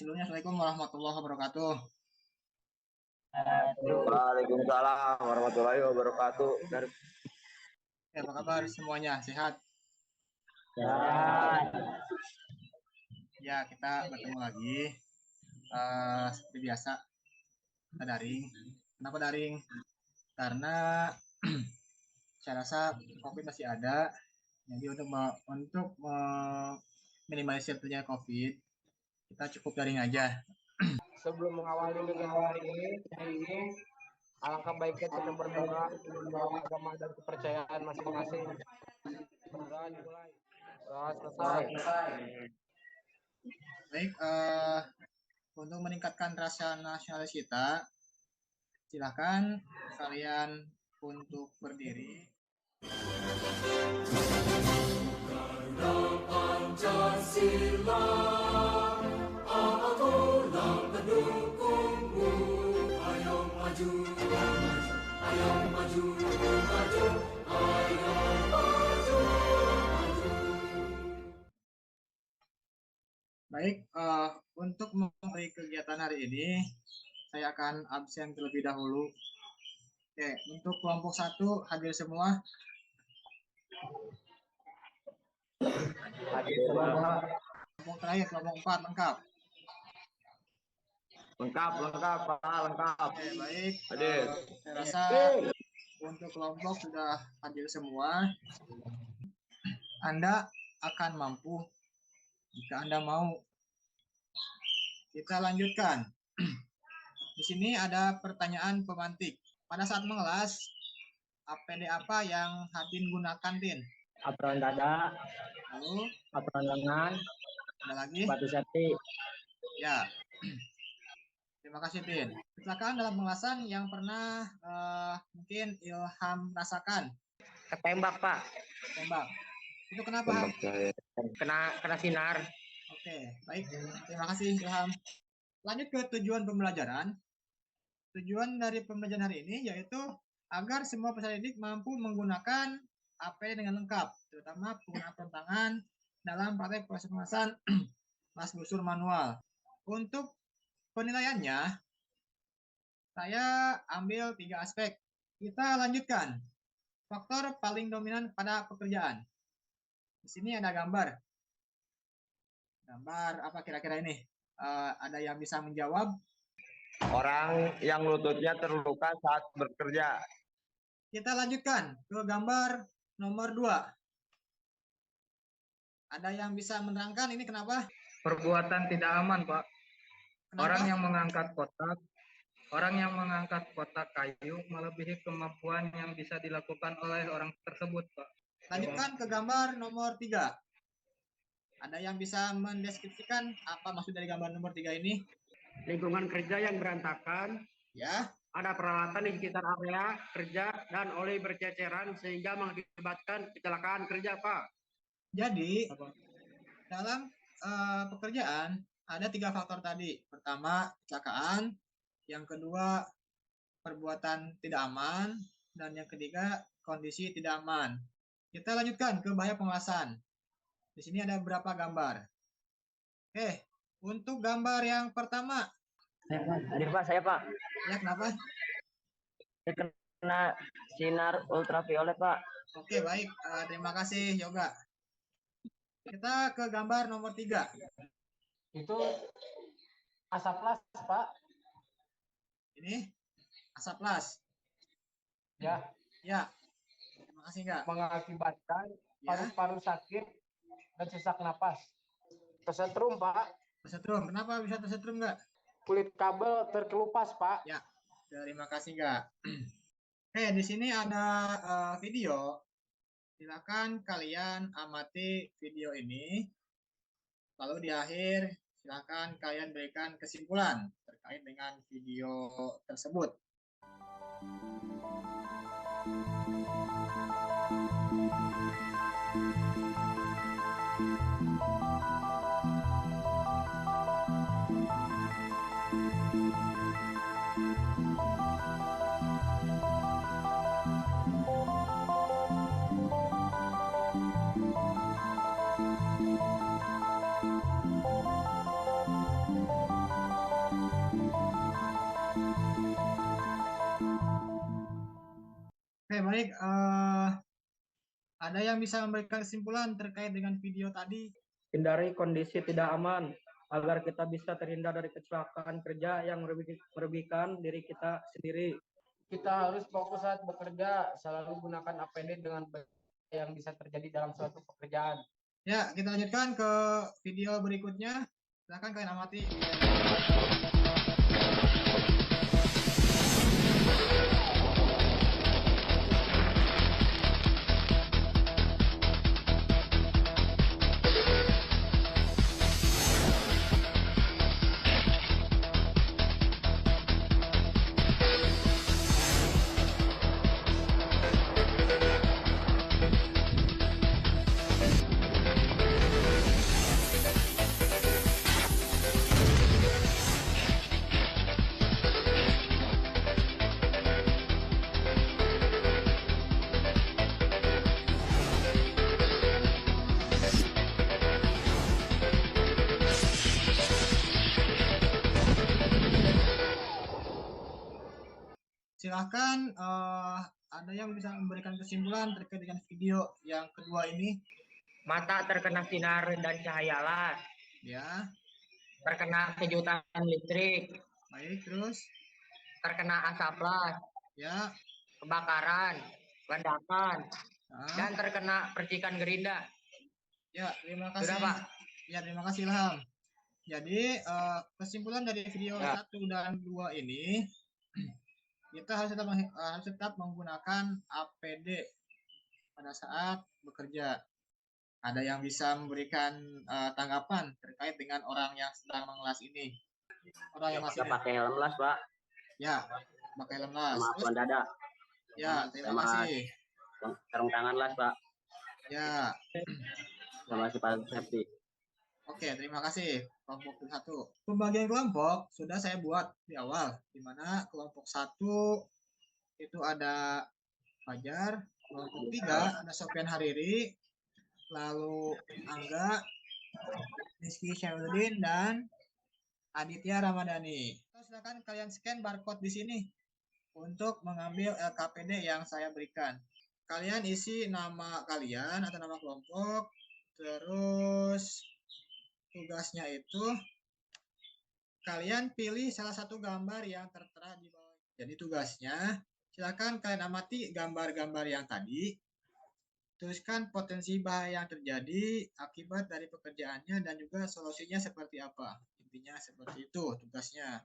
sebelumnya Assalamualaikum warahmatullahi wabarakatuh. Waalaikumsalam warahmatullahi wabarakatuh. Ya, apa kabar semuanya? Sehat? Sehat. Ya, kita bertemu lagi. Seperti biasa, kita daring. Kenapa daring? Karena saya rasa COVID masih ada. Jadi untuk minimalisir terjadinya COVID, kita cukup daring aja. Sebelum mengawali kegiatan hari ini, alangkah baiknya kita berdoa agama dan kepercayaan masing-masing. Berdoa dimulai. Selesai. Baik, untuk meningkatkan rasa nasionalis kita, silakan kalian untuk berdiri. Pancasila, akulah pendukungmu. Ayo maju, ayo maju, maju, ayo maju, maju. Baik, untuk memulai kegiatan hari ini, saya akan absen terlebih dahulu. Oke, untuk kelompok 1 hadir semua. Hadir semua. Kelompok terakhir, kelompok 4 lengkap. Lengkap, Pak, lengkap. Oke, baik. Hadir. Saya rasa untuk kelompok sudah hadir semua. Anda akan mampu jika Anda mau. Kita lanjutkan. Di sini ada pertanyaan pemantik. Pada saat mengelas, APD apa yang Hatin gunakan, Tin? Apron dada, Lalu, apron lengan, ada lagi? sepatu safety. Ya. Terima kasih, Tin. Kecelakaan dalam pengelasan yang pernah mungkin Ilham rasakan? Ketembak, Pak. Tembak. Itu kenapa? Kena sinar. Oke, baik. Terima kasih, Ilham. Lanjut ke tujuan pembelajaran. Tujuan dari pembelajaran hari ini yaitu agar semua peserta didik mampu menggunakan APD dengan lengkap, terutama penggunaan tangan dalam praktek proses pengelasan kelas busur manual. Untuk penilaiannya, saya ambil 3 aspek. Kita lanjutkan. Faktor paling dominan pada pekerjaan. Di sini ada gambar. Gambar apa kira-kira ini? Ada yang bisa menjawab? Orang yang lututnya terluka saat bekerja. Kita lanjutkan ke gambar nomor 2. Ada yang bisa menerangkan ini kenapa? Perbuatan tidak aman, Pak. Kenapa? Orang yang mengangkat kotak kayu melebihi kemampuan yang bisa dilakukan oleh orang tersebut, Pak. Lanjutkan ke gambar nomor 3. Ada yang bisa mendeskripsikan apa maksud dari gambar nomor 3 ini? Lingkungan kerja yang berantakan. Ya. Ada peralatan di sekitar area kerja dan oli berceceran sehingga mengakibatkan kecelakaan kerja, Pak. Jadi dalam pekerjaan ada 3 faktor tadi. Pertama, kecelakaan. Yang kedua, perbuatan tidak aman. Dan yang ketiga, kondisi tidak aman. Kita lanjutkan ke bahaya pengelasan. Di sini ada beberapa gambar. Untuk gambar yang pertama. Hadir, Pak, saya, Pak. Ya, kenapa? Kena sinar ultraviolet, Pak. Oke, baik. Terima kasih, Yoga. Kita ke gambar nomor 3. Itu asap las, Pak. Ini asap las. Ya. Ya. Terima kasih, enggak? Mengakibatkan Ya. paru-paru sakit dan sesak napas. Tersetrum, Pak. Tersetrum. Kenapa bisa tersetrum, enggak? Kulit kabel terkelupas, Pak. Ya. Terima kasih, enggak? Di sini ada video. Silakan kalian amati video ini. Lalu di akhir silakan kalian berikan kesimpulan terkait dengan video tersebut. baik. Ada yang bisa memberikan kesimpulan terkait dengan video tadi? Hindari kondisi tidak aman agar kita bisa terhindar dari kecelakaan kerja yang merugikan diri kita sendiri. Kita harus fokus saat bekerja, selalu gunakan APD dengan baik yang bisa terjadi dalam suatu pekerjaan. Ya, kita lanjutkan ke video berikutnya. Silakan kalian amati. Silahkan ada yang bisa memberikan kesimpulan terkait dengan video yang kedua ini. Mata terkena sinar dan cahaya las, Ya, terkena kejutan listrik, baik. Terus, terkena asap las, ya, kebakaran, ledakan, nah, dan terkena percikan gerinda. ya. Terima kasih. Sudah, Pak? Ya, terima kasih Ilham. Jadi kesimpulan dari video Ya. 1 dan 2 ini, kita harus tetap menggunakan APD pada saat bekerja. Ada yang bisa memberikan tanggapan terkait dengan orang yang sedang mengelas ini? Orang yang masih pakai helm las, Pak. ya pakai helm las. Sama Terus, dada. ya, terima Sama- kasih. Sarung tangan las, Pak. Ya, Sama sepatu safety. oke, terima kasih. Kelompok 1. Pembagian kelompok sudah saya buat di awal, di mana kelompok 1 itu ada Fajar, kelompok 3 ada Sofyan Hariri, lalu Angga, Rizky Syaifuddin, dan Aditya Ramadhani. Silakan kalian scan barcode di sini untuk mengambil LKPD yang saya berikan. Kalian isi nama kalian atau nama kelompok, terus tugasnya itu kalian pilih salah satu gambar yang tertera di bawah. Jadi tugasnya, silakan kalian amati gambar-gambar yang tadi. Tuliskan potensi bahaya yang terjadi akibat dari pekerjaannya dan juga solusinya seperti apa. Intinya seperti itu tugasnya.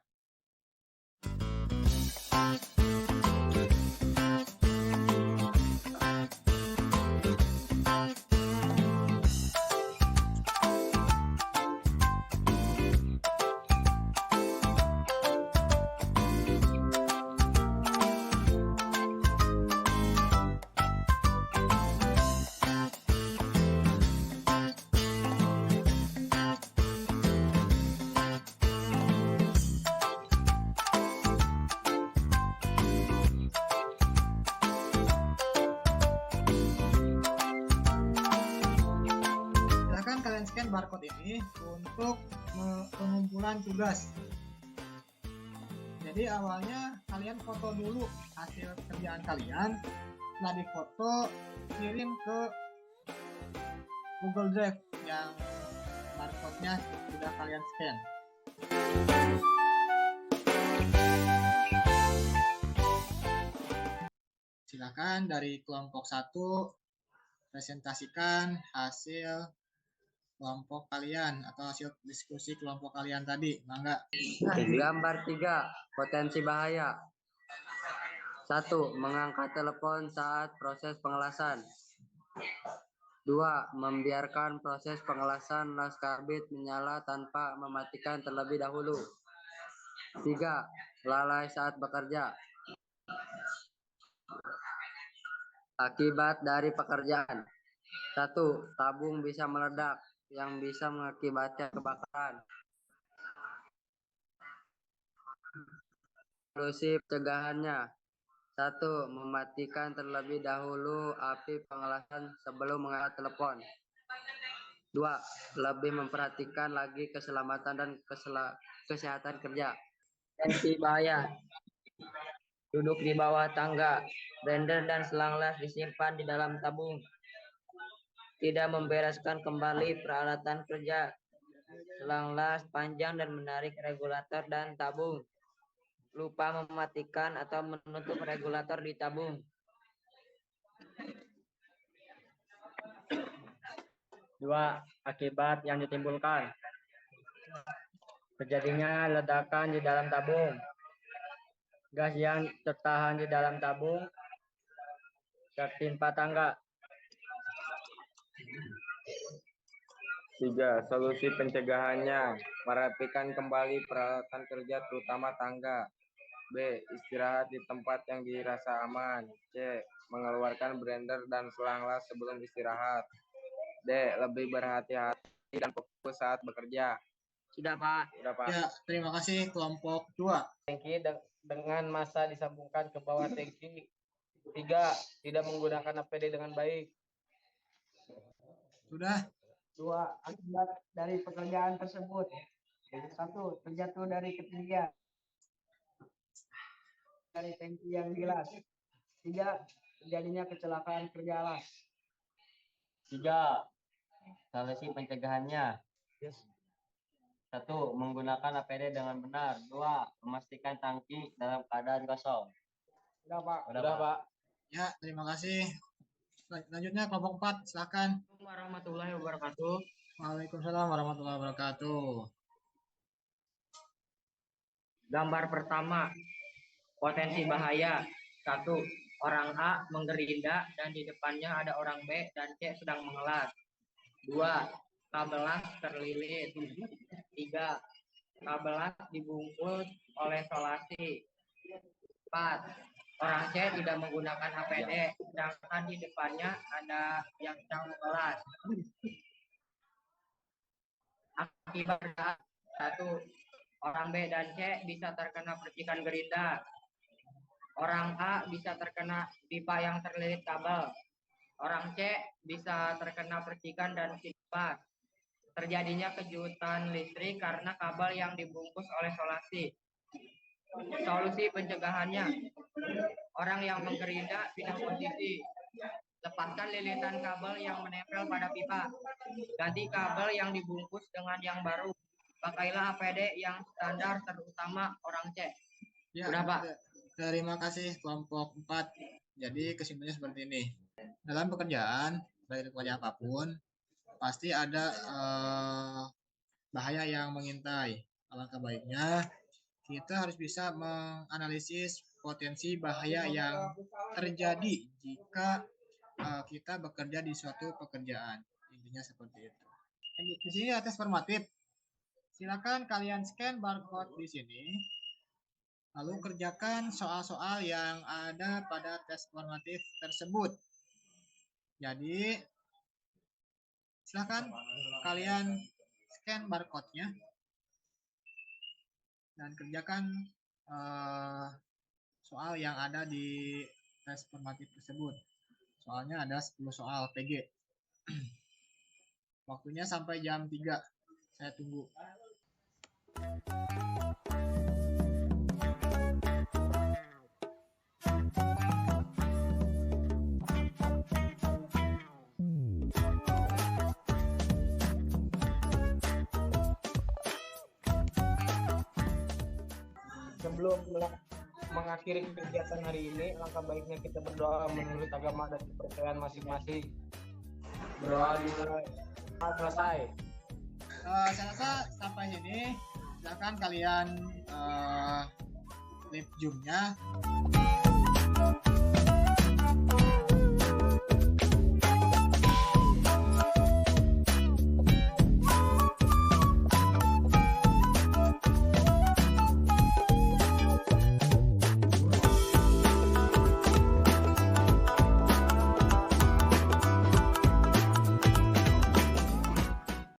Silakan kalian scan barcode ini untuk pengumpulan tugas. Jadi awalnya kalian foto dulu hasil kerjaan kalian, setelah difoto kirim ke Google Drive yang barcode-nya sudah kalian scan. Silakan dari kelompok 1 presentasikan hasil kelompok kalian atau hasil diskusi kelompok kalian tadi. Mangga. Gambar 3, potensi bahaya. 1. Mengangkat telepon saat proses pengelasan. 2. Membiarkan proses pengelasan las karbit menyala tanpa mematikan terlebih dahulu. 3. Lalai saat bekerja. Akibat dari pekerjaan. 1. Tabung bisa meledak yang bisa mengakibatkan kebakaran. Solusi pencegahannya. 1. Mematikan terlebih dahulu api pengelasan sebelum mengangkat telepon. 2. Lebih memperhatikan lagi keselamatan dan kesehatan kerja. Potensi bahaya. Duduk di bawah tangga. Blender dan selang las disimpan di dalam tabung. Tidak membereskan kembali peralatan kerja. Selang las panjang dan menarik regulator dan tabung. Lupa mematikan atau menutup regulator di tabung. 2. Akibat yang ditimbulkan. Terjadinya ledakan di dalam tabung. Gas yang tertahan di dalam tabung tertimpa tangga. 3. Solusi pencegahannya, merapikan kembali peralatan kerja terutama tangga. B. Istirahat di tempat yang dirasa aman. C. Mengeluarkan blender dan selang las sebelum istirahat. D. Lebih berhati-hati dan fokus saat bekerja. Sudah, Pak. Sudah, Pak. Ya, terima kasih kelompok 2. Tangki dengan massa disambungkan ke bawah tangki. 3. Tidak menggunakan APD dengan baik. Sudah. 2. Akibat dari pekerjaan tersebut. 1. Terjatuh dari ketinggian dari tangki yang dilas. 3. Terjadinya kecelakaan kerja alas. 3. Solusi pencegahannya. 1. Menggunakan APD dengan benar. 2. Memastikan tangki dalam keadaan kosong. Sudah, Pak. Sudah, Pak. Ya, terima kasih. Selanjutnya kelompok 4, silakan. Assalamualaikum warahmatullahi wabarakatuh. Waalaikumsalam warahmatullahi wabarakatuh. Gambar pertama, potensi bahaya. 1. Orang A menggerinda dan di depannya ada orang B dan C sedang mengelas. 2. Kabel las terlilit. 3. Kabel las dibungkus oleh solasi. 4. Orang C tidak menggunakan APD, sedangkan di depannya ada yang sedang mengelas. Akibat 1. Orang B dan C bisa terkena percikan gerinda. Orang A bisa terkena pipa yang terlilit kabel. Orang C bisa terkena percikan dan kipas. Terjadinya kejutan listrik karena kabel yang dibungkus oleh solasi. Solusi pencegahannya, orang yang menggerinda pindah posisi. Lepaskan lilitan kabel yang menempel pada pipa. Ganti kabel yang dibungkus dengan yang baru. Pakailah APD yang standar terutama orang C. Ya, Sudah, Pak. Terima kasih kelompok 4. Jadi kesimpulannya seperti ini. Dalam pekerjaan, baik pekerjaan apapun, pasti ada bahaya yang mengintai. Alangkah baiknya kita harus bisa menganalisis potensi bahaya yang terjadi jika kita bekerja di suatu pekerjaan. Intinya seperti itu. Di sini ada tes formatif. Silakan kalian scan barcode di sini. Lalu kerjakan soal-soal yang ada pada tes formatif tersebut. Jadi, silakan kalian scan barcode-nya dan kerjakan soal yang ada di tes formatif tersebut. Soalnya ada 10 soal PG. Waktunya sampai jam 3. Saya tunggu. Sebelum mengakhiri kegiatan hari ini, alangkah baiknya kita berdoa menurut agama dan kepercayaan masing-masing. Berdoa dimulai. Selesai. Saya rasa sampai sini. Silakan kalian live Zoom-nya.